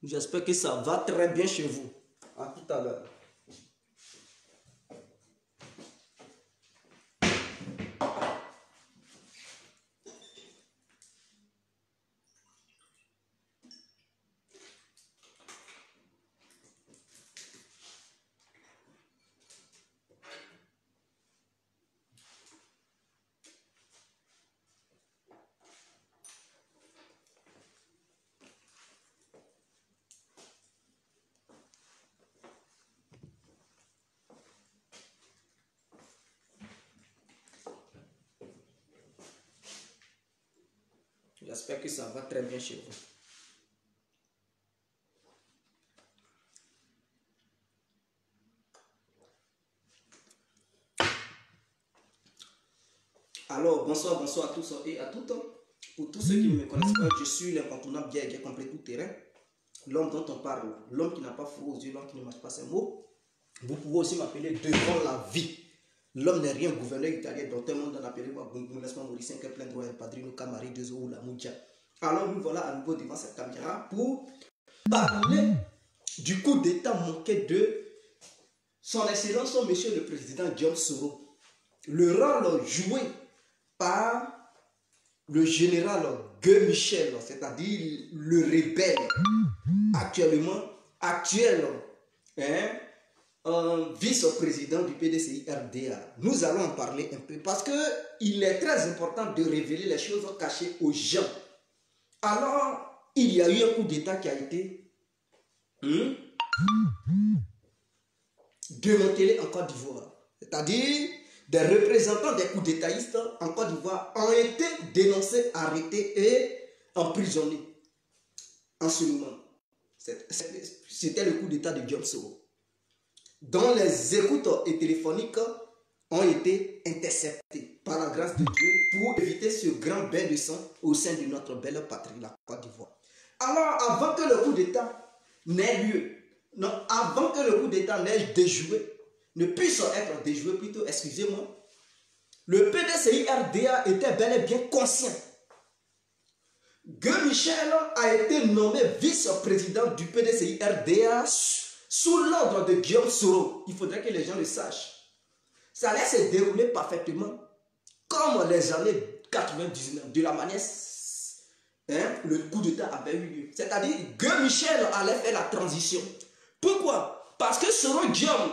J'espère que ça va très bien chez vous. À tout à l'heure. J'espère que ça va très bien chez vous. Alors, bonsoir à tous et à toutes. Pour tous ceux qui ne me connaissent pas, je suis l'incontournable bien complet tout terrain. L'homme dont on parle, l'homme qui n'a pas froid aux yeux, l'homme qui ne mange pas ses mots. Vous pouvez aussi m'appeler devant la vie. L'homme n'est rien, gouverneur italien, dont tout le monde en appelle moi, laisse-moi Mauricien, que plein de droits, Padrino, Camari, Deux ou la Moudia. Alors, nous voilà à nouveau devant cette caméra pour parler du coup d'état manqué de son excellence, monsieur le président Guillaume Soro. Le rôle joué par le général Guy Michel, c'est-à-dire le rebelle actuel vice-président du PDCI RDA. Nous allons en parler un peu parce qu'il est très important de révéler les choses cachées aux gens. Alors, il y a eu un coup d'État qui a été démantelé en Côte d'Ivoire. C'est-à-dire, des représentants des coups d'étatistes en Côte d'Ivoire ont été dénoncés, arrêtés et emprisonnés en ce moment. C'était le coup d'état de Guillaume Soro, dont les écoutes et téléphoniques ont été interceptées par la grâce de Dieu pour éviter ce grand bain de sang au sein de notre belle patrie, la Côte d'Ivoire. Alors, avant que le coup d'état n'ait lieu, non, avant que le coup d'état n'ait déjoué, ne puisse être déjoué plutôt, excusez-moi, le PDCI RDA était bel et bien conscient. Guy Michel a été nommé vice-président du PDCI RDA sous l'ordre de Guillaume Soro. Il faudrait que les gens le sachent. Ça allait se dérouler parfaitement comme les années 99, de la manière le coup d'état avait eu lieu. C'est-à-dire Guy Michel allait faire la transition. Pourquoi? Parce que Soro Guillaume,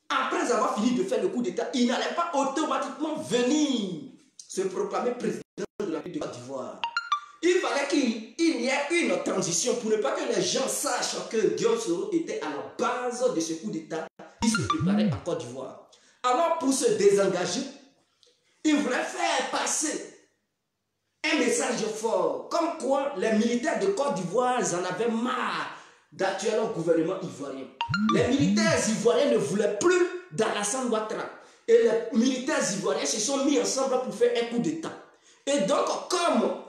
après avoir fini de faire le coup d'état, il n'allait pas automatiquement venir se proclamer président de la Côte d'Ivoire. Il fallait qu'il y ait une transition pour ne pas que les gens sachent que Guillaume Soro était à la base de ce coup d'état qui se préparait en Côte d'Ivoire. Alors, pour se désengager, il voulait faire passer un message fort, comme quoi les militaires de Côte d'Ivoire en avaient marre d'actuel gouvernement ivoirien. Les militaires ivoiriens ne voulaient plus d'Alassane Ouattara. Et les militaires ivoiriens se sont mis ensemble pour faire un coup d'état. Et donc, comme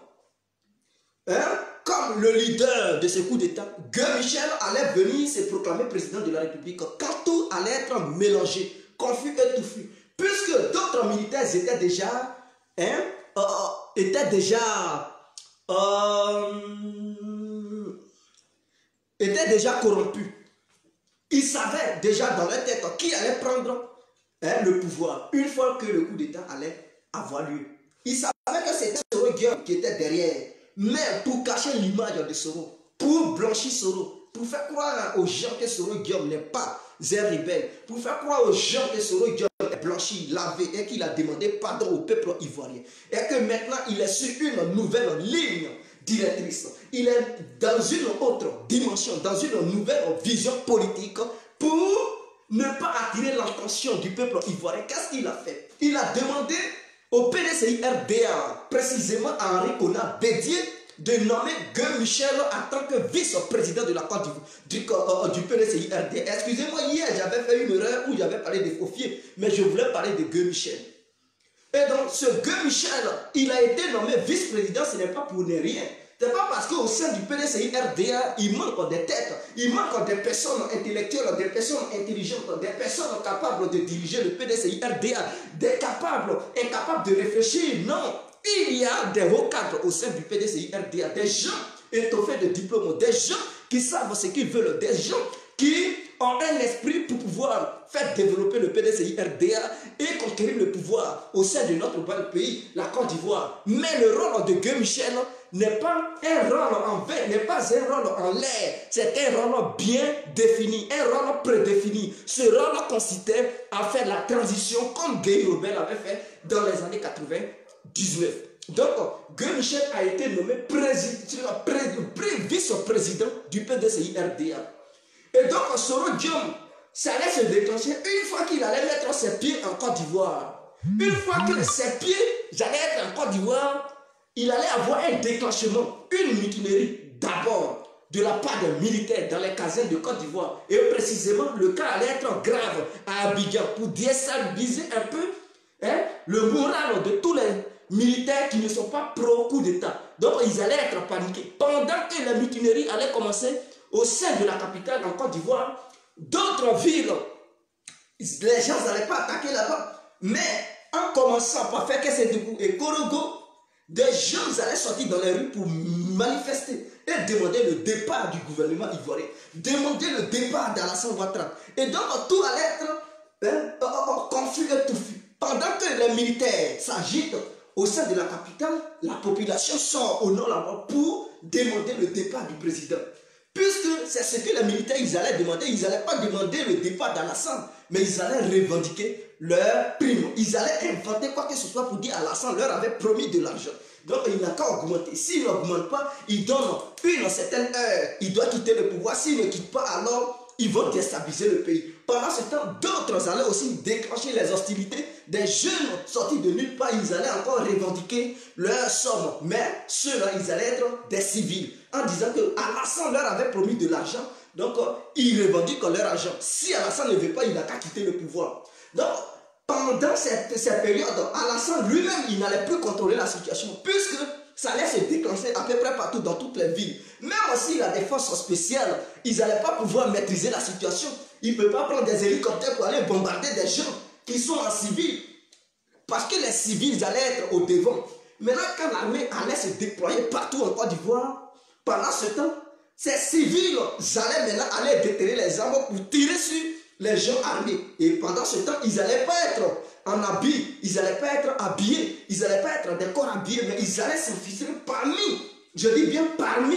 le leader de ce coup d'état, Guy Michel allait venir se proclamer président de la République quand tout allait être mélangé, confus et touffu. Puisque d'autres militaires étaient déjà corrompus. Ils savaient déjà dans leur tête qui allait prendre le pouvoir une fois que le coup d'état allait avoir lieu. Ils savaient que c'était Soro Guillaume qui était derrière. Mais pour cacher l'image de Soro, pour blanchir Soro, pour faire croire aux gens que Soro Guillaume n'est pas un rebelle, pour faire croire aux gens que Soro Guillaume est blanchi, lavé et qu'il a demandé pardon au peuple ivoirien. Et que maintenant il est sur une nouvelle ligne directrice. Il est dans une autre dimension, dans une nouvelle vision politique pour ne pas attirer l'attention du peuple ivoirien. Qu'est-ce qu'il a fait? Il a demandé au PDCI RDA, précisément à Henri Konan Bédié, de nommer Guy Michel en tant que vice-président de la Côte d'Ivoire, du PDCI RDA. Excusez-moi, hier j'avais fait une erreur où j'avais parlé de Faufier, mais je voulais parler de Guy Michel. Et donc ce Guy Michel, il a été nommé vice-président, ce n'est pas pour ne rien. Ce n'est pas parce qu'au sein du PDCI RDA, il manque des têtes, il manque des personnes intellectuelles, des personnes intelligentes, des personnes capables de diriger le PDCI RDA, incapables de réfléchir. Non, il y a des hauts cadres au sein du PDCI-RDA, des gens étoffés de diplômes, des gens qui savent ce qu'ils veulent, des gens qui ont un esprit pour pouvoir faire développer le PDCI-RDA et conquérir le pouvoir au sein de notre pays, la Côte d'Ivoire. Mais le rôle de Guy Michel n'est pas un rôle en vain, n'est pas un rôle en l'air. C'est un rôle bien défini, un rôle prédéfini. Ce rôle consistait à faire la transition comme Guy Robert l'avait fait dans les années 99. Donc, Guy Michel a été nommé vice-président du PDCI-RDA. Et donc, Soro Diom, ça allait se déclencher une fois qu'il allait mettre ses pieds en Côte d'Ivoire. Une fois que ses pieds allaient être en Côte d'Ivoire, il allait avoir un déclenchement, une mutinerie d'abord de la part des militaires dans les casernes de Côte d'Ivoire. Et précisément, le cas allait être grave à Abidjan pour déstabiliser un peu le moral de tous les militaires qui ne sont pas pro-coup d'État. Donc, ils allaient être paniqués. Pendant que la mutinerie allait commencer au sein de la capitale en Côte d'Ivoire, d'autres villes, les gens n'allaient pas attaquer là-bas. Mais en commençant par faire Kessédougou et Korogo, des gens allaient sortir dans les rues pour manifester et demander le départ du gouvernement ivoirien, demander le départ d'Alassane Ouattara. Et donc tout allait être confus et touffu. Pendant que les militaires s'agitent au sein de la capitale, la population sort au nord là-bas pour demander le départ du président. Puisque c'est ce que les militaires ils allaient demander, ils n'allaient pas demander le départ d'Alassane, mais ils allaient revendiquer leur prime. Ils allaient inventer quoi que ce soit pour dire Alassane leur avait promis de l'argent. Donc il n'a qu'à augmenter. S'il n'augmente pas, il donne une certaine heure. Il doit quitter le pouvoir. S'il ne quitte pas, alors ils vont déstabiliser le pays. Pendant ce temps, d'autres allaient aussi déclencher les hostilités. Des jeunes sortis de nulle part, ils allaient encore revendiquer leur somme. Mais ceux-là, ils allaient être des civils. En disant que Alassane leur avait promis de l'argent. Donc, ils revendiquent leur argent. Si Alassane ne veut pas, il n'a qu'à quitter le pouvoir. Donc, pendant cette période, Alassane lui-même, il n'allait plus contrôler la situation. Puisque ça allait se déclencher à peu près partout dans toutes les villes. Même aussi la défense spéciale, ils n'allaient pas pouvoir maîtriser la situation. Ils ne peuvent pas prendre des hélicoptères pour aller bombarder des gens qui sont en civil. Parce que les civils allaient être au devant. Maintenant, quand l'armée allait se déployer partout en Côte d'Ivoire, pendant ce temps, ces civils allaient maintenant aller déterrer les armes pour tirer sur les gens armés. Et pendant ce temps, ils n'allaient pas être en habit, ils n'allaient pas être habillés, ils n'allaient pas être des corps habillés, mais ils allaient s'infiltrer parmi, je dis bien parmi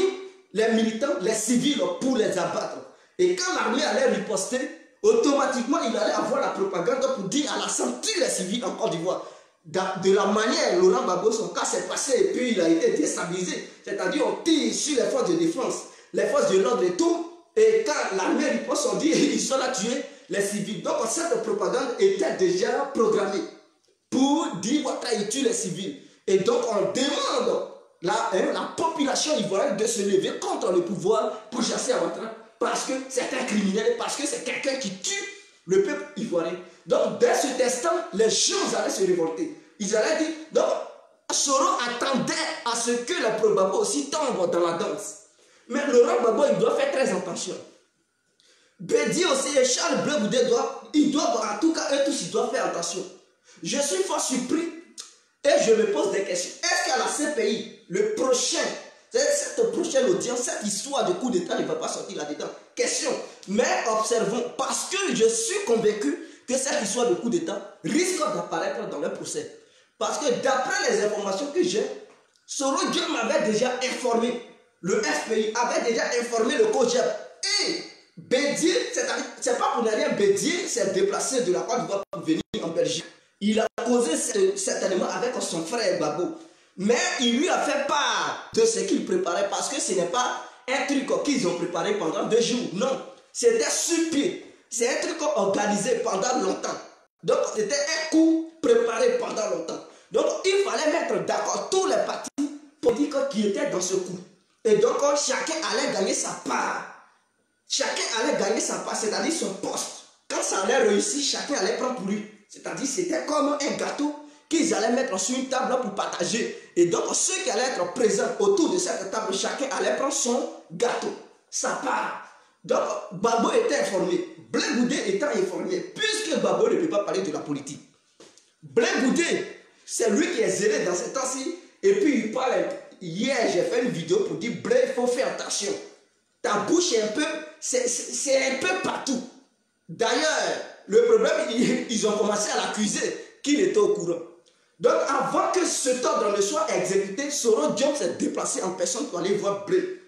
les militants, les civils pour les abattre. Et quand l'armée allait riposter, automatiquement il allait avoir la propagande pour dire à la santé les civils en Côte d'Ivoire. De la manière Laurent Gbagbo, son cas s'est passé et puis il a été déstabilisé. C'est-à-dire on tire sur les forces de défense, les forces de l'ordre et tout. Et quand l'armée riposte, on dit ils sont là tués les civils. Donc cette propagande était déjà programmée pour dire Ouattara il tue les civils. Et donc on demande la population ivoirienne de se lever contre le pouvoir pour chasser Ouattara. Parce que c'est un criminel, parce que c'est quelqu'un qui tue le peuple ivoirien. Donc dès cet instant, les gens allaient se révolter. Ils allaient dire, donc Soro attendait à ce que le Gbagbo aussi tombe dans la danse. Mais Laurent Gbagbo, il doit faire très attention. Bédi aussi et Charles Bleu Goudé ils doivent, en tout cas, eux tous, ils doivent faire attention. Je suis fort surpris et je me pose des questions. Est-ce qu'à la CPI, le prochain, cette prochaine audience, cette histoire de coup d'État ne va pas sortir là-dedans? Question. Mais observons, parce que je suis convaincu que cette histoire de coup d'État risque d'apparaître dans le procès. Parce que d'après les informations que j'ai, Soro Diom m'avait déjà informé, le FPI avait déjà informé le COJEP. Et Bédier, c'est pas pour rien, Bédier s'est déplacé de la Côte d'Ivoire pour venir en Belgique. Il a causé certainement avec son frère Gbagbo. Mais il lui a fait part de ce qu'il préparait parce que ce n'est pas un truc qu'ils ont préparé pendant 2 jours. Non, c'était sur pied. C'est un truc organisé pendant longtemps. Donc c'était un coup préparé pendant longtemps. Donc il fallait mettre d'accord tous les partis politiques qui étaient dans ce coup. Et donc chacun allait gagner sa part. Chacun allait gagner sa part, c'est-à-dire son poste. Quand ça allait réussir, chacun allait prendre pour lui. C'est-à-dire c'était comme un gâteau qu'ils allaient mettre sur une table pour partager. Et donc ceux qui allaient être présents autour de cette table, chacun allait prendre son gâteau, sa part. Donc Gbagbo était informé, Blé Goudé étant informé, puisque Gbagbo ne peut pas parler de la politique. Blé Goudé C'est lui qui est zélé dans ces temps-ci. Et puis il parle. Hier, j'ai fait une vidéo pour dire, Blé, il faut faire attention. Ta bouche est un peu, c'est un peu partout. D'ailleurs, le problème, ils ont commencé à l'accuser qu'il était au courant. Donc, avant que cet ordre ne soit exécuté, Soro Diom s'est déplacé en personne pour aller voir Blé.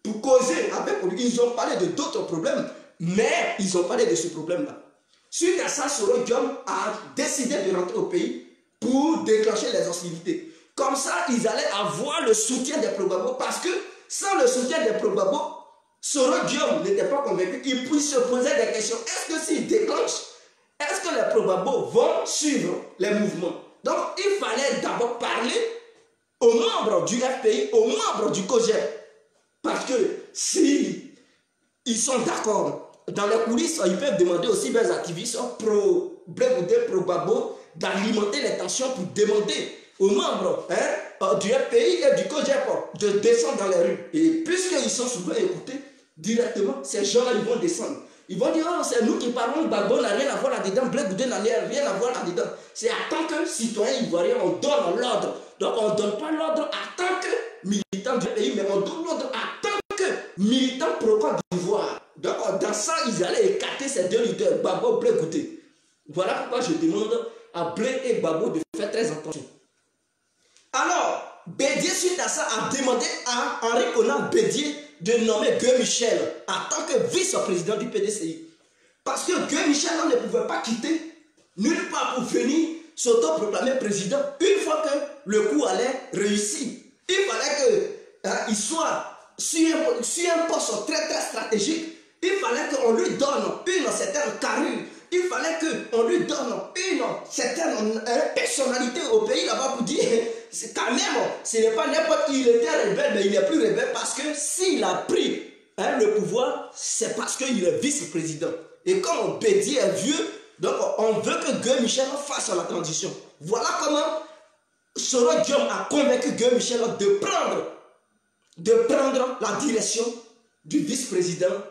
Pour causer avec lui. Ils ont parlé de d'autres problèmes, mais ils ont parlé de ce problème-là. Suite à ça, Soro Diom a décidé de rentrer au pays pour déclencher les hostilités. Comme ça, ils allaient avoir le soutien des Probabo, parce que sans le soutien des Probabo, Soro Diom n'était pas convaincu qu'il puisse se poser des questions. Est-ce que s'il déclenche, est-ce que les Probabo vont suivre les mouvements? Donc, il fallait d'abord parler aux membres du FPI, aux membres du COJER. Parce que si ils sont d'accord, dans les coulisses, ils peuvent demander aussi aux activistes pro-Blé Goudé, pro-Gbagbo, d'alimenter les tensions pour demander aux membres du FPI et du COJEP de descendre dans les rues. Et puisqu'ils sont souvent écoutés directement, ces gens-là, ils vont descendre. Ils vont dire, oh, c'est nous qui parlons, Gbagbo n'a rien à voir là-dedans, Blé Goudé n'a rien à voir là-dedans. C'est à tant que citoyen ivoirien, on donne l'ordre. Donc on ne donne pas l'ordre à tant que militant du pays, mais on donne l'ordre à tant que militant pro-Côte d'Ivoire. Donc dans ça, ils allaient écarter ces deux leaders, Gbagbo, Blé Goudé. Voilà pourquoi je demande à Blé et Gbagbo de faire très attention. Alors, Bédié, suite à ça, a demandé à Henri Konan Bédié de nommer Guy Michel en tant que vice-président du PDCI. Parce que Guy Michel ne pouvait pas quitter nulle part pour venir s'auto-proclamer président. Une fois que le coup allait réussir, il fallait qu'il soit sur un poste très très stratégique. Il fallait qu'on lui donne une certaine carrure. Il fallait qu'on lui donne une certaine personnalité au pays là-bas pour dire, c'est quand même, ce n'est pas n'importe qui, il était rebelle, mais il n'est plus rebelle parce que s'il a pris le pouvoir, c'est parce qu'il est vice-président. Et comme Bédié est vieux, donc on veut que Guy Michel fasse la transition. Voilà comment Soro Diom a convaincu Guy Michel de prendre la direction du vice-président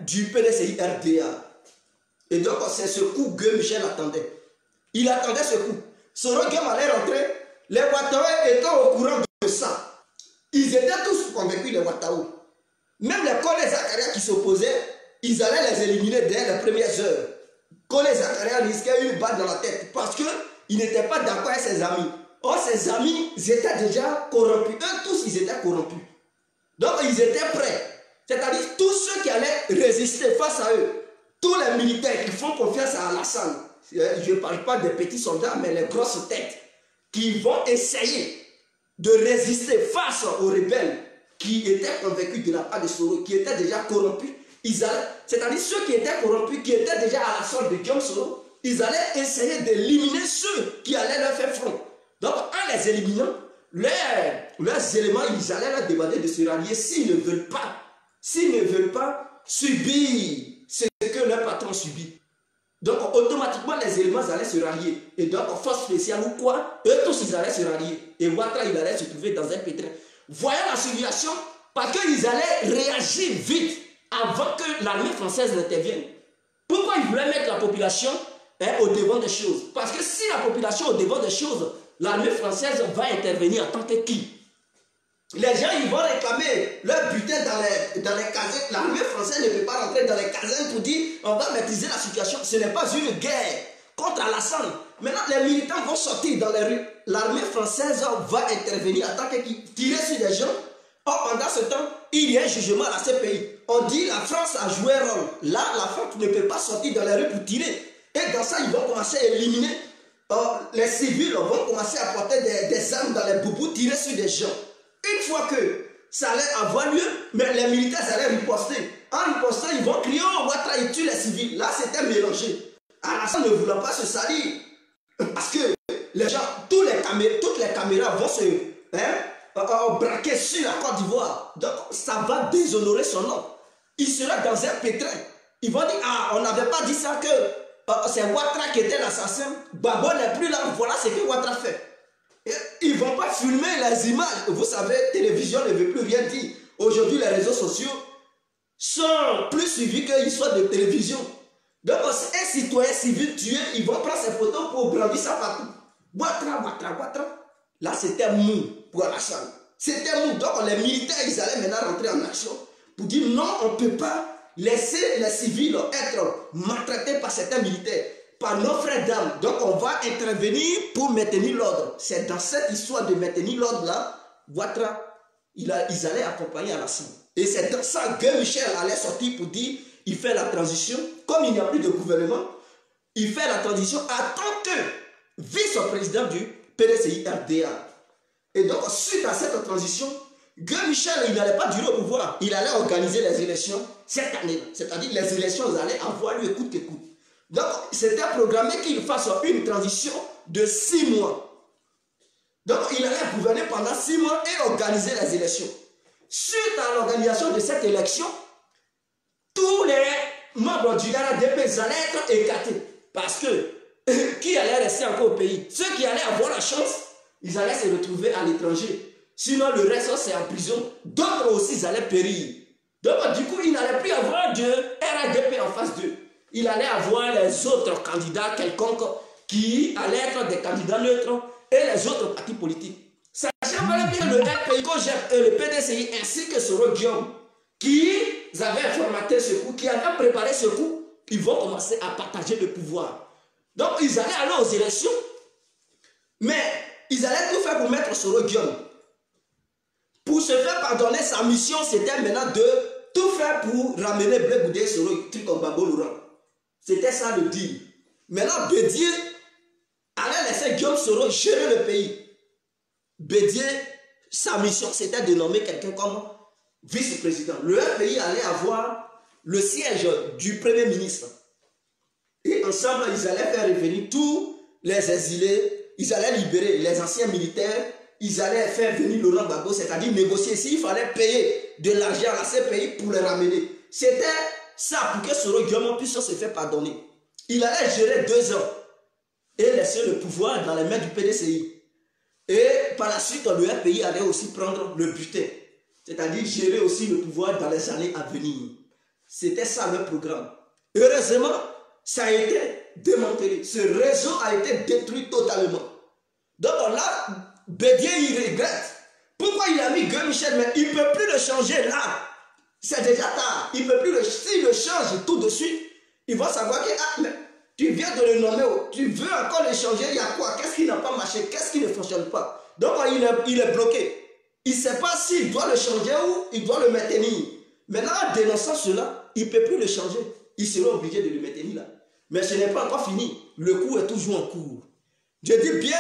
du PDCI RDA. Et donc, c'est ce coup que Michel attendait. Il attendait ce coup. Soro Diom allait rentrer. Les Wataouais étant au courant de ça. Ils étaient tous convaincus, les Wataouais. Même les Kone Zakaria qui s'opposaient, ils allaient les éliminer dès les premières heures. Kone Zakaria risquait une balle dans la tête parce qu'il n'était pas d'accord avec ses amis. Or, ses amis, ils étaient déjà corrompus. Eux tous, ils étaient corrompus. Donc, ils étaient prêts. C'est-à-dire, tous ceux qui allaient résister face à eux, tous les militaires qui font confiance à Alassane, je ne parle pas des petits soldats, mais les grosses têtes, qui vont essayer de résister face aux rebelles qui étaient convaincus de la part de Soro, qui étaient déjà corrompus. C'est-à-dire ceux qui étaient corrompus, qui étaient déjà à la solde de Guillaume Soro, ils allaient essayer d'éliminer ceux qui allaient leur faire front. Donc en les éliminant, leurs éléments, ils allaient leur demander de se rallier s'ils ne veulent pas subir ce que leur patron subit. Donc automatiquement les éléments allaient se rallier. Et donc en force spéciale ou quoi, eux tous ils allaient se rallier. Et Ouattara il allait se trouver dans un pétrin. Voyant la situation, parce qu'ils allaient réagir vite avant que l'armée française n'intervienne. Pourquoi ils voulaient mettre la population au devant des choses? Parce que si la population est au devant des choses, l'armée française va intervenir en tant que qui? Les gens ils vont réclamer leur butin dans les casernes. L'armée française ne peut pas rentrer dans les casernes pour dire on va maîtriser la situation. Ce n'est pas une guerre contre Alassane. Maintenant les militants vont sortir dans les rues. L'armée française va intervenir en tant que qui? Tirer sur des gens. Or pendant ce temps, il y a un jugement à la CPI. On dit la France a joué un rôle. Là, la France ne peut pas sortir dans les rues pour tirer. Et dans ça, ils vont commencer à éliminer. Les civils vont commencer à porter des armes dans les boubous, tirer sur des gens. Une fois que ça allait avoir lieu, mais les militaires allaient riposter. En ripostant, ils vont crier, oh, Ouattara, il tue les civils. Là, c'était mélangé. Alassane ne voulant pas se salir. Parce que les gens, toutes les caméras vont se braquer sur la Côte d'Ivoire. Donc, ça va déshonorer son nom. Il sera dans un pétrin. Ils vont dire, ah, on n'avait pas dit ça que c'est Ouattara qui était l'assassin. Gbagbo n'est plus là. Voilà ce que Ouattara fait. Et ils ne vont pas filmer les images. Vous savez, télévision ne veut plus rien dire. Aujourd'hui, les réseaux sociaux sont plus suivis qu'une histoire de télévision. Donc, un citoyen civil tué, ils vont prendre ses photos pour brandir ça partout. Ouattara. Là, c'était mou pour Alassane. C'était mou. Donc, les militaires, ils allaient maintenant rentrer en action pour dire non, on ne peut pas laisser les civils être maltraités par certains militaires, par nos frères d'armes. Donc, on va intervenir pour maintenir l'ordre. C'est dans cette histoire de maintenir l'ordre-là, Ouattara, ils allaient accompagner Alassane. Et c'est dans ça que Michel allait sortir pour dire il fait la transition. Comme il n'y a plus de gouvernement, il fait la transition en tant que vice-président du PDCI-RDA. Et donc, suite à cette transition, Guy Michel, il n'allait pas durer au pouvoir. Il allait organiser les élections cette année. C'est-à-dire les élections allaient avoir lieu coûte que coûte. Donc, c'était programmé qu'il fasse une transition de 6 mois. Donc, il allait gouverner pendant 6 mois et organiser les élections. Suite à l'organisation de cette élection, tous les membres du RADP allaient être écartés. Parce que qui allait rester encore au pays? Ceux qui allaient avoir la chance, ils allaient se retrouver à l'étranger. Sinon, le reste, c'est en prison. D'autres aussi, ils allaient périr. Donc, du coup, il n'allait plus avoir de RADP en face d'eux. Il allait avoir les autres candidats quelconques qui allaient être des candidats neutres et les autres partis politiques. Sachant bien le RPI, le PDCI ainsi que Soro Guillaume, qui avaient formaté ce coup, qui avaient préparé ce coup, ils vont commencer à partager le pouvoir. Donc, ils allaient aller aux élections, mais ils allaient tout faire pour mettre Soro Guillaume. Pour se faire pardonner, sa mission, c'était maintenant de tout faire pour ramener Blé Goudé sur le truc comme Babo Laurent. C'était ça le deal. Maintenant, Bédier allait laisser Guillaume Soro gérer le pays. Bédier, sa mission, c'était de nommer quelqu'un comme vice-président. Le pays allait avoir le siège du premier ministre. Et ensemble, ils allaient faire revenir tous les exilés. Ils allaient libérer les anciens militaires. Ils allaient faire venir Laurent Gbagbo, c'est-à-dire négocier s'il fallait payer de l'argent à ces pays pour les ramener. C'était ça pour que Soro Guillaume puisse se faire pardonner. Il allait gérer 2 ans et laisser le pouvoir dans les mains du PDCI. Et par la suite, le RPI allait aussi prendre le butin, c'est-à-dire gérer aussi le pouvoir dans les années à venir. C'était ça le programme. Heureusement, ça a été démantelé. Ce réseau a été détruit totalement. Donc là, Bédier, il regrette. Pourquoi il a mis Guy Michel, mais il ne peut plus le changer là. C'est déjà tard. Il ne peut plus le... S'il le change tout de suite, il va savoir que ah, mais tu viens de le nommer, tu veux encore le changer, il y a quoi? Qu'est-ce qui n'a pas marché? Qu'est-ce qui ne fonctionne pas? Donc il est bloqué. Il ne sait pas s'il doit le changer ou il doit le maintenir. Maintenant, en dénonçant cela, il ne peut plus le changer. Il sera obligé de le maintenir là. Mais ce n'est pas encore fini. Le coup est toujours en cours. Je dis bien,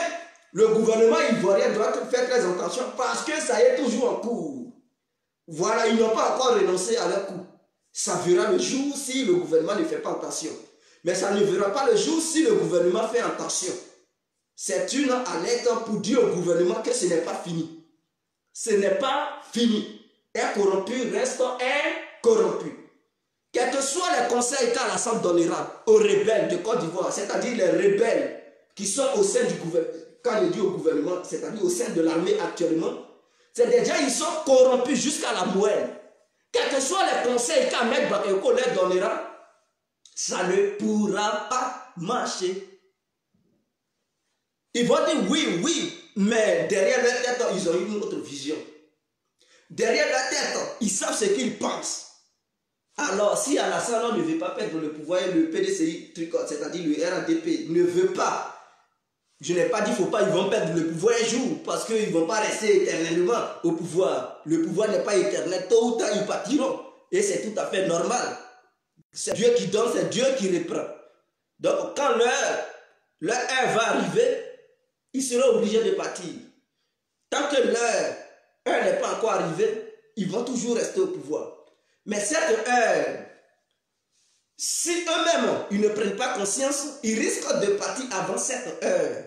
le gouvernement ivoirien doit faire très attention parce que ça est toujours en cours. Voilà, ils n'ont pas encore renoncé à leur coup. Ça verra le jour si le gouvernement ne fait pas attention. Mais ça ne verra pas le jour si le gouvernement fait attention. C'est une alerte pour dire au gouvernement que ce n'est pas fini. Ce n'est pas fini. Un corrompu reste un corrompu. Quels que soient les conseils qu'Alassane donnera aux rebelles de Côte d'Ivoire, c'est-à-dire les rebelles qui sont au sein du gouvernement, quand je dis au gouvernement, c'est-à-dire au sein de l'armée actuellement, c'est déjà ils sont corrompus jusqu'à la moelle. Quels que soient les conseils qu'Ahmed Bakayoko leur donnera, ça ne pourra pas marcher. Ils vont dire oui, mais derrière leur tête, ils ont une autre vision. Derrière leur tête, ils savent ce qu'ils pensent. Alors, si Alassane ne veut pas perdre le pouvoir, le PDCI, c'est-à-dire le RADP, ne veut pas, je n'ai pas dit qu'il ne faut pas, ils vont perdre le pouvoir un jour, parce qu'ils ne vont pas rester éternellement au pouvoir. Le pouvoir n'est pas éternel, tôt ou tard, ils partiront. Et c'est tout à fait normal. C'est Dieu qui donne, c'est Dieu qui reprend. Donc, quand leur heure va arriver, ils seront obligés de partir. Tant que leur heure n'est pas encore arrivée, ils vont toujours rester au pouvoir. Mais cette heure, si eux-mêmes, ils ne prennent pas conscience, ils risquent de partir avant cette heure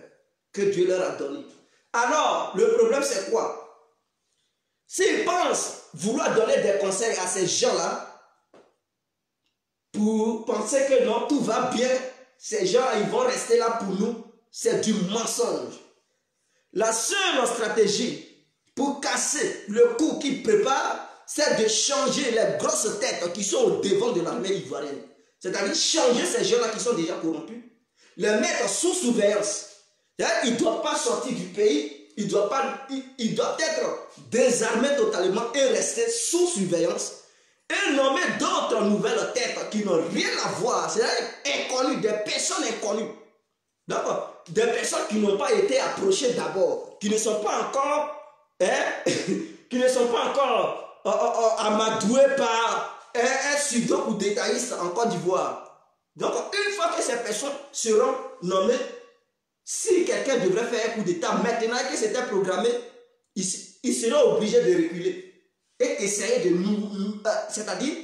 que Dieu leur a donnée. Alors, le problème c'est quoi? S'ils pensent vouloir donner des conseils à ces gens-là, pour penser que non, tout va bien, ces gens, ils vont rester là pour nous, c'est du mensonge. La seule stratégie pour casser le coup qu'ils préparent, c'est de changer les grosses têtes qui sont au devant de l'armée ivoirienne. C'est-à-dire changer ces gens-là qui sont déjà corrompus, les mettre sous surveillance. Il ne doit pas sortir du pays, il doit être désarmé totalement et rester sous surveillance. Et nommer d'autres nouvelles têtes qui n'ont rien à voir, c'est-à-dire inconnues, des personnes inconnues. D'accord? Des personnes qui n'ont pas été approchées d'abord, qui ne sont pas encore, qui ne sont pas encore amadouées par un sudoku ou détailliste en Côte d'Ivoire. Donc, une fois que ces personnes seront nommées, si quelqu'un devrait faire un coup d'État maintenant que c'était programmé, il sera obligé de reculer et essayer de c'est-à-dire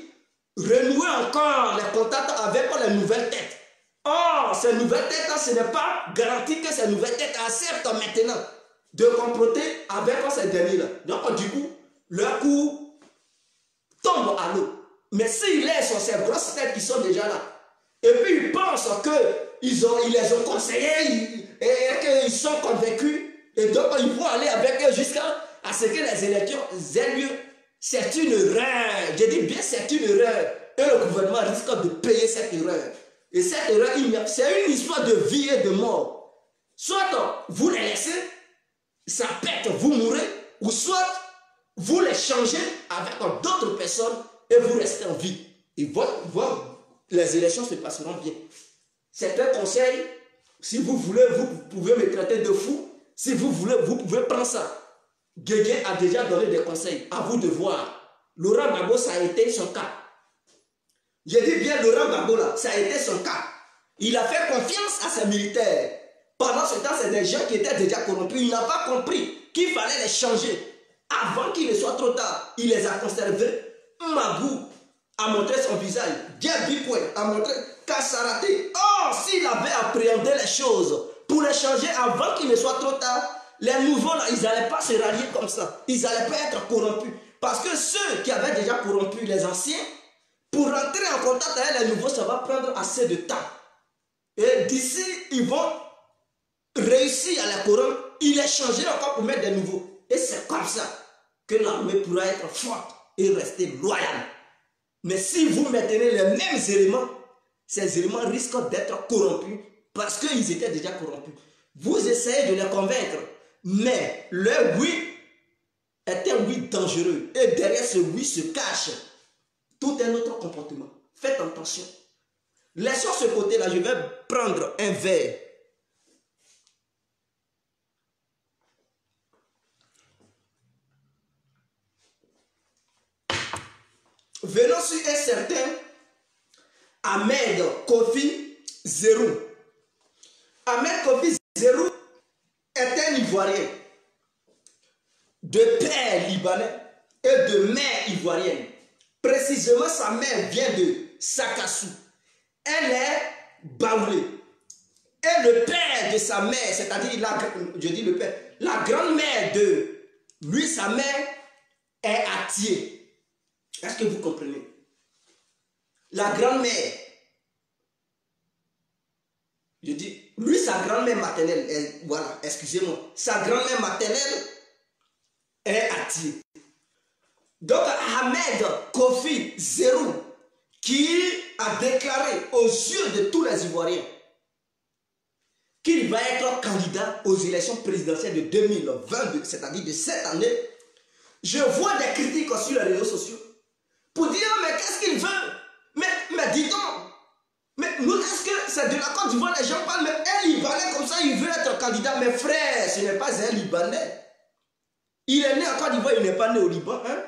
renouer encore les contacts avec les nouvelles têtes. Or, ces nouvelles têtes, ce n'est pas garanti que ces nouvelles têtes acceptent maintenant de comploter avec ces derniers-là. Donc, du coup, leur coup tombe à l'eau. Mais s'ils laissent ces grosses têtes qui sont déjà là, et puis ils pensent qu'ils les ont conseillés et qu'ils sont convaincus, et donc ils vont aller avec eux jusqu'à ce que les élections aient lieu. C'est une erreur. Je dis bien c'est une erreur. Et le gouvernement risque de payer cette erreur. Et cette erreur, c'est une histoire de vie et de mort. Soit vous les laissez, ça pète, vous mourrez, ou soit vous les changez avec d'autres personnes et vous restez en vie. Et les élections se passeront bien. C'est un conseil. Si vous voulez, vous pouvez me traiter de fou. Si vous voulez, vous pouvez prendre ça. Guégué a déjà donné des conseils. À vous de voir. Laurent Gbagbo, ça a été son cas. J'ai dit bien Laurent Gbagbo, là, ça a été son cas. Il a fait confiance à ses militaires. Pendant ce temps, c'est des gens qui étaient déjà corrompus. Il n'a pas compris qu'il fallait les changer. Avant qu'il ne soit trop tard, il les a conservés. Magou a montré son visage. Diabipoué a montré Kassaraté. Oh, s'il avait appréhendé les choses pour les changer avant qu'il ne soit trop tard, les nouveaux là, ils n'allaient pas se rallier comme ça. Ils n'allaient pas être corrompus. Parce que ceux qui avaient déjà corrompu les anciens, pour rentrer en contact avec les nouveaux, ça va prendre assez de temps. Et d'ici, ils vont réussir à les corrompre. Ils les changer encore pour mettre des nouveaux. Et c'est comme ça que l'armée pourra être forte et rester loyale. Mais si vous maintenez les mêmes éléments, ces éléments risquent d'être corrompus parce qu'ils étaient déjà corrompus. Vous essayez de les convaincre, mais leur oui est un oui dangereux. Et derrière ce oui se cache tout un autre comportement. Faites attention. Laissons ce côté-là, je vais prendre un verre. Venons sur un certain Ahmed Kofi Zerou. Ahmed Kofi Zerou est un Ivoirien de père libanais et de mère ivoirienne. Précisément, sa mère vient de Sakassou. Elle est baoulée. Et le père de sa mère, c'est-à-dire, je dis le père, la grand-mère de lui, sa mère, est Atié. Est-ce que vous comprenez? La grand-mère, je dis, lui, sa grand-mère maternelle, voilà, excusez-moi, sa grand-mère maternelle est Atié. Donc, Ahmed Kofi Zerou, qui a déclaré aux yeux de tous les Ivoiriens qu'il va être candidat aux élections présidentielles de 2022, c'est-à-dire de cette année, je vois des critiques sur les réseaux sociaux pour dire, mais qu'est-ce qu'il veut? Mais dis donc, mais nous, est-ce que c'est de la Côte d'Ivoire, les gens parlent, mais un Libanais comme ça, il veut être candidat. Mais frère, ce n'est pas un Libanais. Il est né en Côte d'Ivoire, il n'est pas né au Liban. Hein?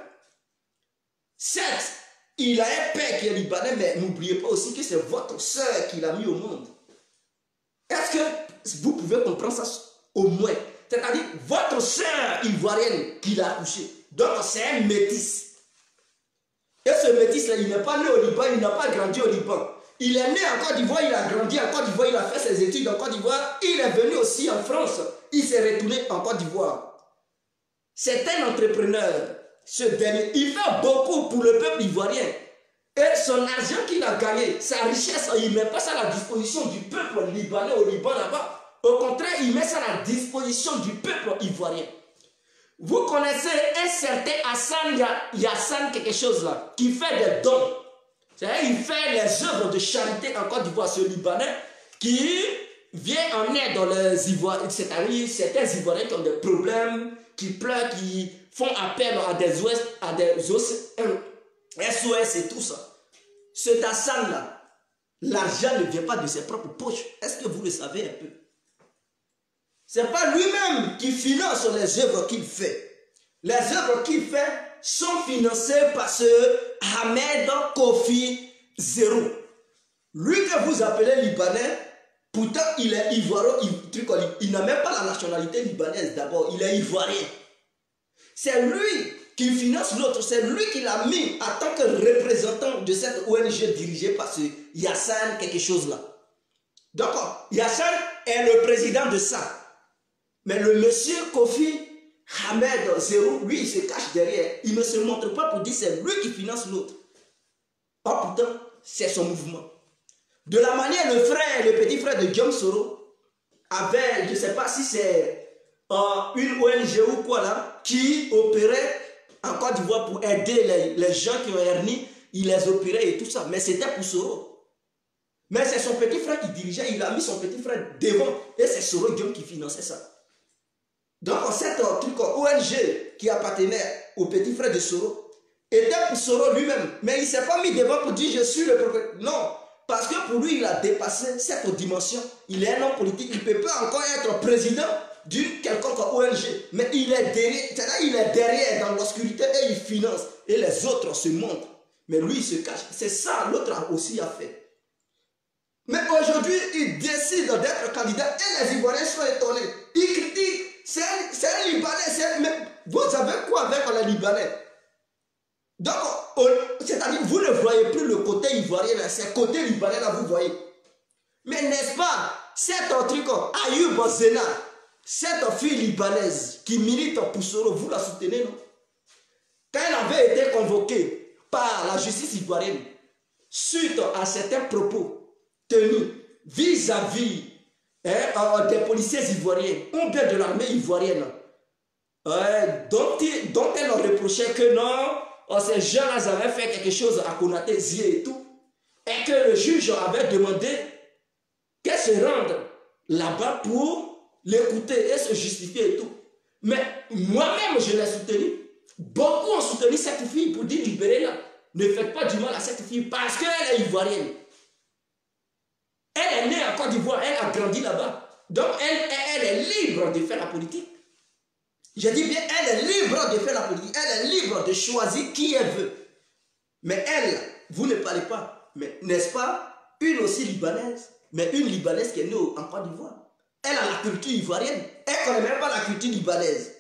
Certes, il a un père qui est libanais, mais n'oubliez pas aussi que c'est votre soeur qui l'a mis au monde. Est-ce que vous pouvez comprendre ça au moins? C'est-à-dire, votre soeur ivoirienne qui l'a accouché. Donc, c'est un métis. Et ce métis-là, il n'est pas né au Liban, il n'a pas grandi au Liban. Il est né en Côte d'Ivoire, il a grandi en Côte d'Ivoire, il a fait ses études en Côte d'Ivoire, il est venu aussi en France, il s'est retourné en Côte d'Ivoire. C'est un entrepreneur. Ce dernier, il fait beaucoup pour le peuple ivoirien. Et son argent qu'il a gagné, sa richesse, il ne met pas ça à la disposition du peuple libanais au Liban là-bas. Au contraire, il met ça à la disposition du peuple ivoirien. Vous connaissez un certain Hassan Yassan quelque chose là, qui fait des dons. C'est-à-dire, il fait les œuvres de charité en Côte d'Ivoire, ce Libanais, qui vient en aide dans les Ivoiriens, c'est-à-dire certains Ivoiriens qui ont des problèmes, qui pleurent, qui font appel à des SOS et tout ça. Cet Hassan-là, l'argent ne vient pas de ses propres poches. Est-ce que vous le savez un peu? Ce n'est pas lui-même qui finance les œuvres qu'il fait. Les œuvres qu'il fait sont financées par ce Ahmed Kofi Zéro. Lui que vous appelez Libanais, pourtant il est ivoirien, il n'a même pas la nationalité libanaise d'abord, il est ivoirien. C'est lui qui finance l'autre, c'est lui qui l'a mis en tant que représentant de cette ONG dirigée par ce Yassan quelque chose là. Donc Yassan est le président de ça. Mais le monsieur Kofi Ahmed Zéro, lui il se cache derrière, il ne se montre pas pour dire c'est lui qui finance l'autre. Or pourtant c'est son mouvement. De la manière, le petit frère de Guillaume Soro avait, je ne sais pas si c'est une ONG ou quoi là, qui opérait en Côte d'Ivoire pour aider les gens qui ont hernie, il les opérait et tout ça, mais c'était pour Soro. Mais c'est son petit frère qui dirigeait, il a mis son petit frère devant, et c'est Soro Guillaume qui finançait ça. Donc cette ONG qui appartenait au petit frère de Soro était pour Soro lui-même, mais il ne s'est pas mis devant pour dire je suis le propriétaire. Non. Parce que pour lui, il a dépassé cette dimension. Il est un homme politique. Il ne peut pas encore être président d'une quelconque ONG. Mais il est derrière dans l'obscurité et il finance. Et les autres se montrent. Mais lui, il se cache. C'est ça, l'autre aussi a fait. Mais aujourd'hui, il décide d'être candidat et les Ivoiriens sont étonnés. Il critique. C'est un Libanais. Mais vous avez quoi avec les Libanais? Donc, c'est-à-dire, vous ne voyez plus le côté ivoirien, c'est le côté libanais là, vous voyez. Mais n'est-ce pas, cet truc, Ayoub Zena, cette fille libanaise qui milite pour Soro, vous la soutenez, non? Quand elle avait été convoquée par la justice ivoirienne, suite à certains propos tenus vis-à-vis des policiers ivoiriens, ou bien de l'armée ivoirienne, dont elle reprochait que non, ces gens-là avaient fait quelque chose à Konaté, Zié et tout, et que le juge avait demandé qu'elle se rende là-bas pour l'écouter et se justifier et tout. Mais moi-même, je l'ai soutenu. Beaucoup ont soutenu cette fille pour dire libérez-la. Ne faites pas du mal à cette fille parce qu'elle est ivoirienne. Elle est née en Côte d'Ivoire, elle a grandi là-bas. Donc elle est libre de faire la politique. Je dis bien, elle est libre de faire la politique, elle est libre de choisir qui elle veut. Mais elle, vous ne parlez pas, mais n'est-ce pas, une aussi libanaise, mais une libanaise qui est née en Côte d'Ivoire. Elle a la culture ivoirienne, elle ne connaît même pas la culture libanaise.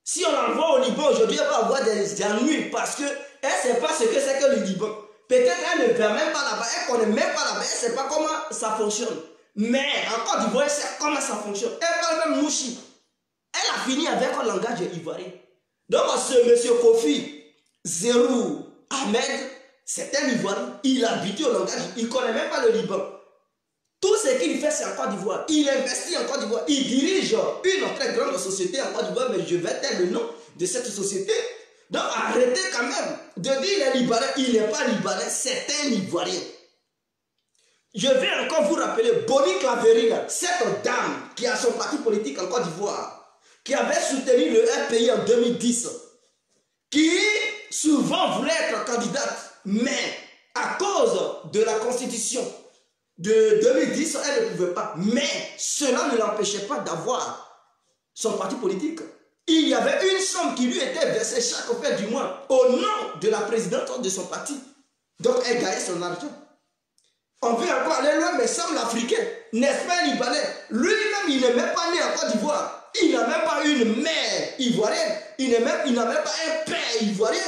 Si on l'envoie au Liban aujourd'hui, elle va avoir des ennuis parce qu'elle ne sait pas ce que c'est que le Liban. Peut-être elle ne va même pas là-bas, elle ne connaît même pas là-bas, elle ne sait pas comment ça fonctionne. Mais en Côte d'Ivoire, elle sait comment ça fonctionne. Elle parle même mouchi. Elle a fini avec un langage ivoirien. Donc ce monsieur Kofi Zérou Ahmed, c'est un Ivoirien. Il habite au langage, il ne connaît même pas le Liban. Tout ce qu'il fait, c'est en Côte d'Ivoire. Il investit en Côte d'Ivoire. Il dirige une très grande société en Côte d'Ivoire, mais je vais taire le nom de cette société. Donc arrêtez quand même de dire il est Libanais. Il n'est pas Libanais, c'est un Ivoirien. Je vais encore vous rappeler Boni Claveri, cette dame qui a son parti politique en Côte d'Ivoire, qui avait soutenu le RPI en 2010, qui souvent voulait être candidate, mais à cause de la constitution de 2010, elle ne pouvait pas. Mais cela ne l'empêchait pas d'avoir son parti politique. Il y avait une somme qui lui était versée chaque fin du mois au nom de la présidente de son parti. Donc elle gagnait son argent. On veut encore aller loin, mais semble africain, n'est-ce pas, Libanais? Lui-même, il n'est même pas né en Côte d'Ivoire. Il n'a même pas une mère ivoirienne. Il n'a même pas un père ivoirien.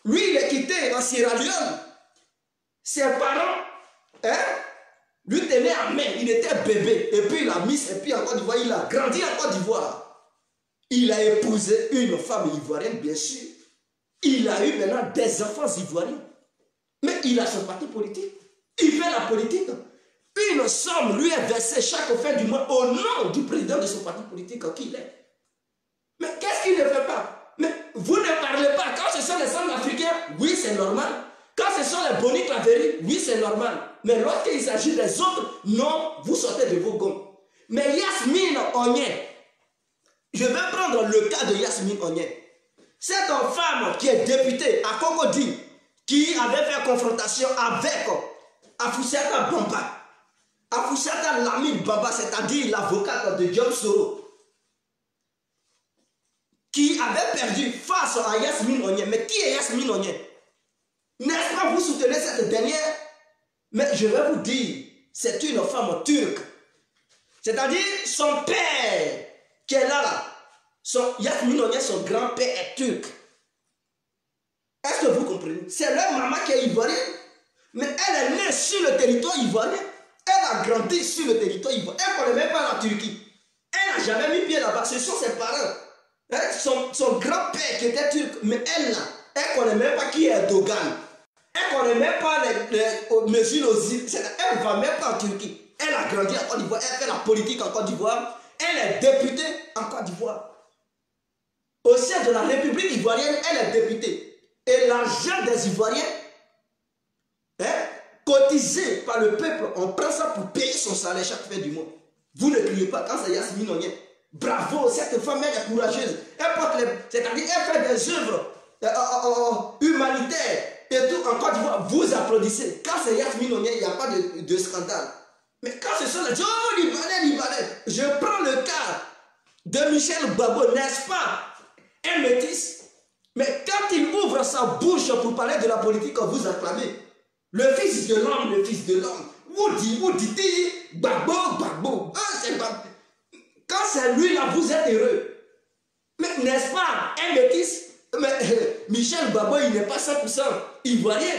Lui, il est quitté en Sierra Leone. Ses parents, lui tenaient en main. Il était bébé. Et puis il a mis, et puis en Côte d'Ivoire, il a grandi en Côte d'Ivoire. Il a épousé une femme ivoirienne, bien sûr. Il a eu maintenant des enfants ivoiriens. Mais il a son parti politique. Il fait la politique. Une somme lui est versée chaque fin du mois au nom du président de son parti politique qu'il est. Mais qu'est-ce qu'il ne fait pas? Mais vous ne parlez pas. Quand ce sont les sommes africains, oui, c'est normal. Quand ce sont les Boni Claveri, oui, c'est normal. Mais lorsqu'il s'agit des autres, non, vous sortez de vos gonds. Mais Yasmine Onyen, je vais prendre le cas de Yasmine Onyen. C'est une femme qui est députée à Cocody, qui avait fait confrontation avec Afoussata Bamba. Afoussata Lamine Bamba, c'est-à-dire l'avocate de Diom Soro, qui avait perdu face à Yasmine Onyen. Mais qui est Yasmine Onyen? N'est-ce pas, vous soutenez cette dernière? Mais je vais vous dire, c'est une femme turque. C'est-à-dire son père, qui est là, Yasmine Onyen, son grand-père est turc. Est-ce que vous comprenez? C'est leur maman qui est ivoirienne. Mais elle est née sur le territoire ivoirien. Elle a grandi sur le territoire ivoirien. Elle ne connaît même pas la Turquie. Elle n'a jamais mis pied là-bas. Ce sont ses parents. Son grand-père qui était turc. Mais elle ne connaît même pas qui est Erdogan. Elle ne connaît même pas les mesures aux îles. Elle ne va même pas en Turquie. Elle a grandi en Côte d'Ivoire. Elle fait la politique en Côte d'Ivoire. Elle est députée en Côte d'Ivoire. Au sein de la République ivoirienne, elle est députée. Et l'argent des Ivoiriens, cotisé par le peuple, on prend ça pour payer son salaire chaque fin du mois. Vous ne criez pas quand c'est Yasmine Onyen. Bravo, cette femme, elle est courageuse. Elle porte c'est-à-dire, elle fait des œuvres humanitaires et tout en Côte d'Ivoire. Vous applaudissez. Quand c'est Yasmine Onyen, il n'y a pas de scandale. Mais quand ce sont les gens, Libanais, je prends le cas de Michel Babo, n'est-ce pas? Un métis. Mais quand il ouvre sa bouche pour parler de la politique, vous acclamez. Le fils de l'homme, le fils de l'homme. Vous dites, Babo. Quand c'est lui là, vous êtes heureux. Mais n'est-ce pas, un métis? Mais Michel Babo, il n'est pas 100% ivoirien.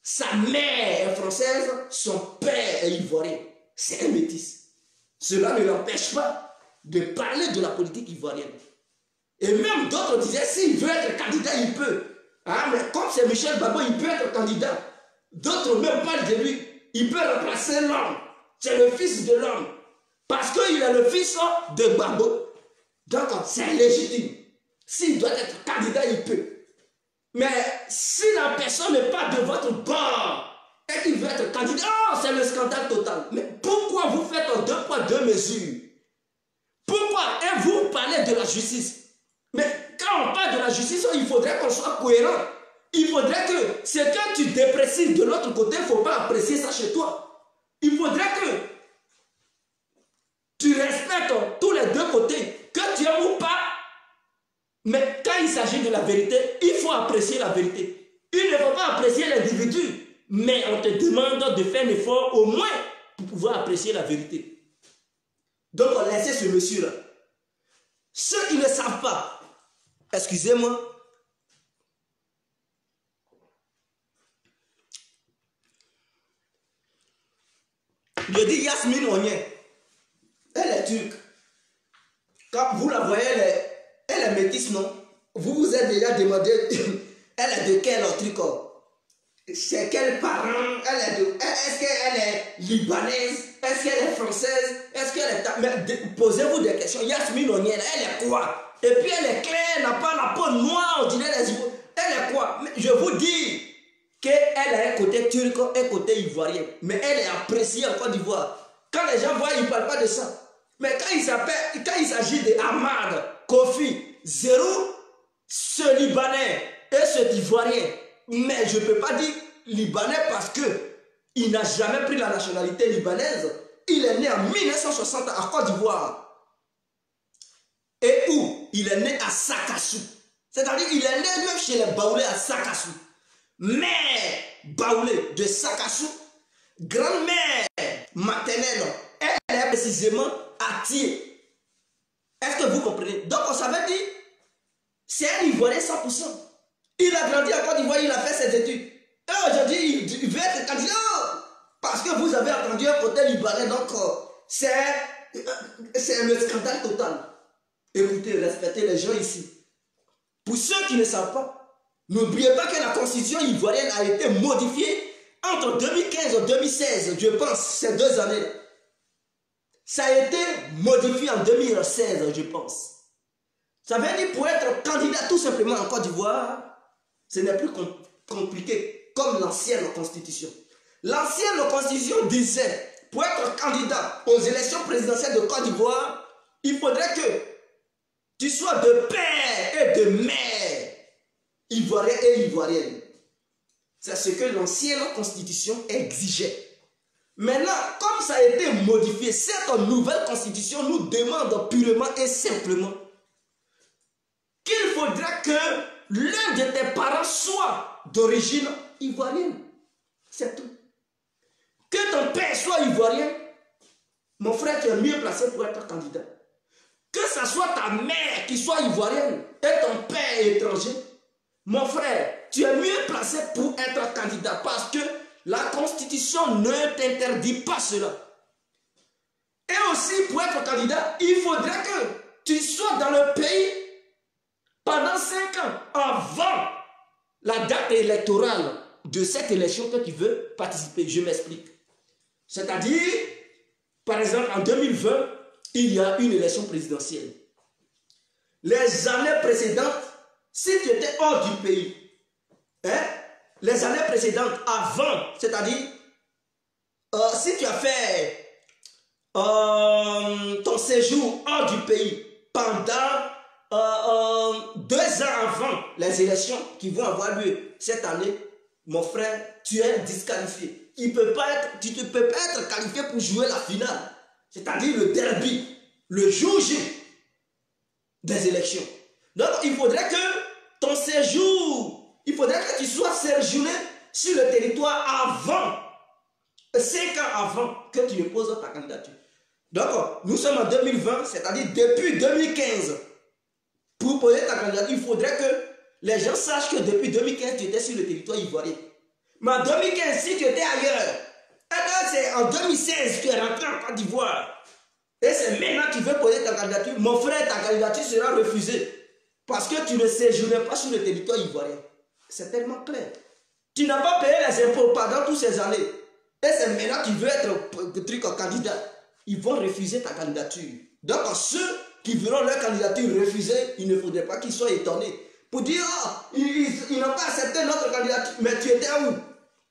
Sa mère est française, son père est ivoirien. C'est un métis. Cela ne l'empêche pas de parler de la politique ivoirienne. Et même d'autres disaient, s'il veut être candidat, il peut. Ah, mais comme c'est Michel Babo, il peut être candidat. D'autres même parlent de lui. Il peut remplacer l'homme. C'est le fils de l'homme. Parce qu'il est le fils de Babo. Donc, c'est légitime. S'il doit être candidat, il peut. Mais si la personne n'est pas de votre bord et qu'il veut être candidat, oh, c'est le scandale total. Mais pourquoi vous faites en 2 poids 2 mesures? Pourquoi? Et vous parlez de la justice. Mais quand on parle de la justice, il faudrait qu'on soit cohérent. Il faudrait que ce que tu déprécies de l'autre côté, il ne faut pas apprécier ça chez toi. Il faudrait que tu respectes tous les 2 côtés, que tu aimes ou pas. Mais quand il s'agit de la vérité, il faut apprécier la vérité. Il ne faut pas apprécier l'individu, mais on te demande de faire un effort au moins pour pouvoir apprécier la vérité. Donc on laisse ce monsieur-là. Ceux qui ne savent pas, excusez-moi, je dis Yasmine Onyen, elle est turque. Quand vous la voyez, elle est métisse, non? Vous vous êtes déjà demandé, elle est de quel truc? C'est quel parent? Est-ce qu'elle est libanaise? Est-ce qu'elle est française? Est-ce qu'elle est... Mais posez-vous des questions. Yasmine Onyen, elle est quoi? Et puis elle est claire, elle n'a pas la peau noire, on dirait les Ivoiriens. Elle est quoi? Mais je vous dis qu'elle a un côté turc, un côté ivoirien. Mais elle est appréciée en Côte d'Ivoire. Quand les gens voient, ils ne parlent pas de ça. Mais quand il s'agit de Ahmad, Kofi, Zéro, ce Libanais et cet Ivoirien, mais je ne peux pas dire Libanais parce qu'il n'a jamais pris la nationalité libanaise. Il est né en 1960 à Côte d'Ivoire. Et où? Il est né à Sakassou. C'est-à-dire qu'il est né même chez les Baoulés à Sakassou. Mère Baoulé de Sakassou, grand-mère maternelle, elle est précisément à Thiers. Est-ce que vous comprenez? Donc on savait dire, c'est un Ivoirien 100%. Il a grandi en Côte d'Ivoire, il a fait ses études. Et aujourd'hui, il veut être candidat. Parce que vous avez entendu un côté libanais, donc c'est le scandale total. Écoutez, respectez les gens ici. Pour ceux qui ne savent pas, n'oubliez pas que la constitution ivoirienne a été modifiée entre 2015 et 2016, je pense, ces 2 années-là. Ça a été modifié en 2016, je pense. Ça veut dire pour être candidat tout simplement en Côte d'Ivoire, ce n'est plus compliqué. comme l'ancienne constitution. L'ancienne constitution disait, pour être candidat aux élections présidentielles de Côte d'Ivoire, il faudrait que tu sois de père et de mère ivoirien et ivoirienne. C'est ce que l'ancienne constitution exigeait. Maintenant, comme ça a été modifié, cette nouvelle constitution nous demande purement et simplement qu'il faudra que l'un de tes parents soit d'origine ivoirienne. C'est tout. Que ton père soit ivoirien, mon frère, tu es mieux placé pour être candidat. Que ce soit ta mère qui soit ivoirienne et ton père étranger, mon frère, tu es mieux placé pour être candidat parce que la Constitution ne t'interdit pas cela. Et aussi, pour être candidat, il faudrait que tu sois dans le pays pendant 5 ans avant la date électorale de cette élection que tu veux participer. Je m'explique. C'est-à-dire, par exemple, en 2020, il y a une élection présidentielle. Les années précédentes, si tu étais hors du pays, les années précédentes, avant, c'est-à-dire, si tu as fait ton séjour hors du pays pendant 2 ans avant les élections qui vont avoir lieu cette année, mon frère, tu es disqualifié. Tu ne peux pas être qualifié pour jouer la finale, c'est-à-dire le derby, le jour J des élections. Donc, il faudrait que ton séjour, il faudrait que tu sois séjourné sur le territoire avant, 5 ans avant que tu ne poses ta candidature. Donc, nous sommes en 2020, c'est-à-dire depuis 2015. Pour poser ta candidature, il faudrait que les gens sachent que depuis 2015, tu étais sur le territoire ivoirien. Mais en 2015, si tu étais ailleurs, c'est en 2016 que tu es rentré en Côte d'Ivoire. Et c'est maintenant que tu veux poser ta candidature. Mon frère, ta candidature sera refusée. Parce que tu ne séjournais pas sur le territoire ivoirien. C'est tellement clair. Tu n'as pas payé les impôts pendant toutes ces années. Et c'est maintenant que tu veux être candidat. Ils vont refuser ta candidature. Donc ceux qui verront leur candidature refusée, il ne faudrait pas qu'ils soient étonnés. Pour dire, oh, ils n'ont pas accepté notre candidature. Mais tu étais où?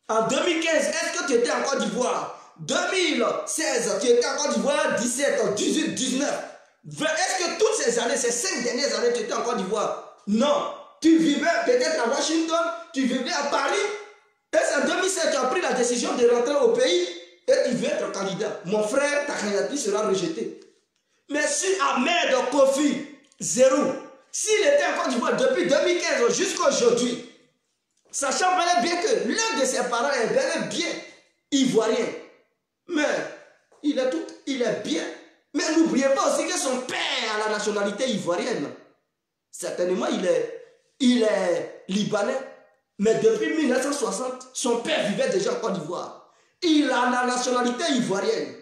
En 2015, est-ce que tu étais en Côte d'Ivoire? 2016, tu étais en Côte d'Ivoire, 17, 18, 19. Est-ce que toutes ces années, ces 5 dernières années, tu étais en Côte d'Ivoire? Non. Tu vivais peut-être à Washington, tu vivais à Paris. Et c'est en 2007 tu as pris la décision de rentrer au pays et tu veux être candidat. Mon frère, ta candidature sera rejetée. Mais si Ahmed Kofi Zerou, s'il était en Côte d'Ivoire depuis 2015 jusqu'à aujourd'hui, sachant bel et bien que l'un de ses parents est bel et bien ivoirien, mais il est bien. Mais n'oubliez pas aussi que son père a la nationalité ivoirienne. Certainement, il est libanais. Mais depuis 1960, son père vivait déjà en Côte d'Ivoire. Il a la nationalité ivoirienne.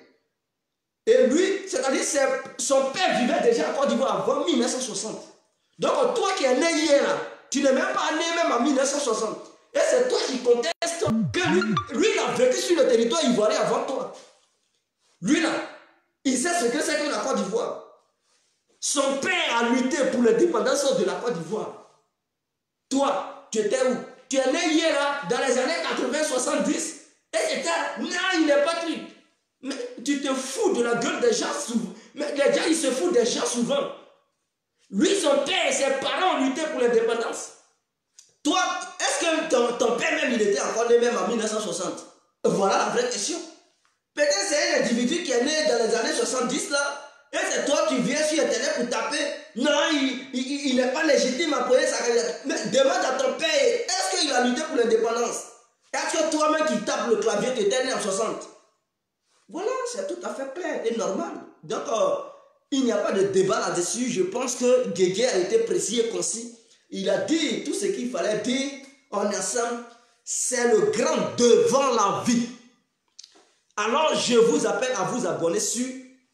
Et lui, c'est-à-dire son père vivait déjà en Côte d'Ivoire avant 1960. Donc toi qui es né hier, tu n'es même pas né même en 1960. Et c'est toi qui contestes que lui il a vécu sur le territoire ivoirien avant toi. Lui là, il sait ce que c'est que la Côte d'Ivoire. Son père a lutté pour l'indépendance de la Côte d'Ivoire. Toi, tu étais où? Tu es né hier là, dans les années 80-70, et c'était, non, il n'est pas truc. Mais tu te fous de la gueule des gens souvent. Mais les gens, ils se foutent des gens souvent. Lui, son père et ses parents ont lutté pour l'indépendance. Toi, est-ce que ton père même, il était encore né même en 1960? Voilà la vraie question. Peut-être c'est un individu qui est né dans les années 70 là, et c'est toi qui viens sur Internet pour taper. Non, il n'est pas légitime à poser sa candidature. Mais demande à ton père, est-ce qu'il a lutté pour l'indépendance? Est-ce que toi-même qui tapes le clavier, tu étais né en 60? Voilà, c'est tout à fait clair et normal. Donc, il n'y a pas de débat là-dessus. Je pense que Guégué a été précis et concis. Il a dit tout ce qu'il fallait dire en ensemble. C'est le grand devant la vie. Alors, je vous appelle à vous abonner sur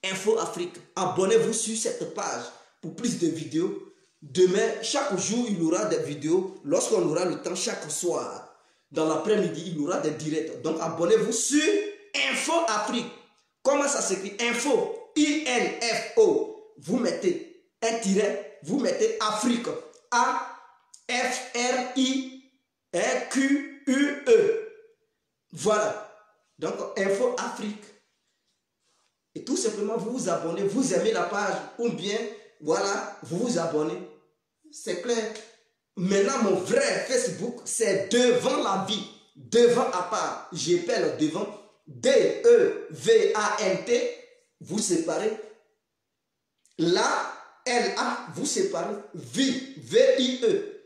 Info Afrique. Abonnez-vous sur cette page pour plus de vidéos. Demain, chaque jour, il y aura des vidéos. Lorsqu'on aura le temps, chaque soir, dans l'après-midi, il y aura des directs. Donc, abonnez-vous sur Info Afrique. Comment ça s'écrit? Info, I-N-F-O. Vous mettez un tiret, vous mettez Afrique. A-F-R-I-Q-E. UE. Voilà. Donc, Info Afrique. Et tout simplement, vous vous abonnez, vous aimez la page, ou bien, voilà, vous vous abonnez. C'est clair. Maintenant, mon vrai Facebook, c'est Devant la vie. Devant à part. J'appelle devant. D-E-V-A-N-T. Vous séparez. La, L-A, vous séparez. Vie, V-I-E.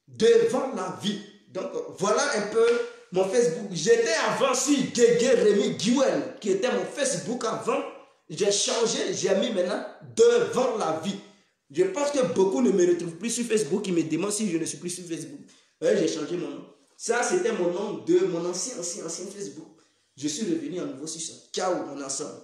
Devant la vie. Donc, voilà un peu mon Facebook. J'étais avant sur Guégué Rémi Guel, qui était mon Facebook avant. J'ai changé, j'ai mis maintenant Devant la vie. Je pense que beaucoup ne me retrouvent plus sur Facebook. Ils me demandent si je ne suis plus sur Facebook. Ouais, j'ai changé mon nom. Ça, c'était mon nom de mon ancien Facebook. Je suis revenu à nouveau sur ça. Ciao, mon ensemble.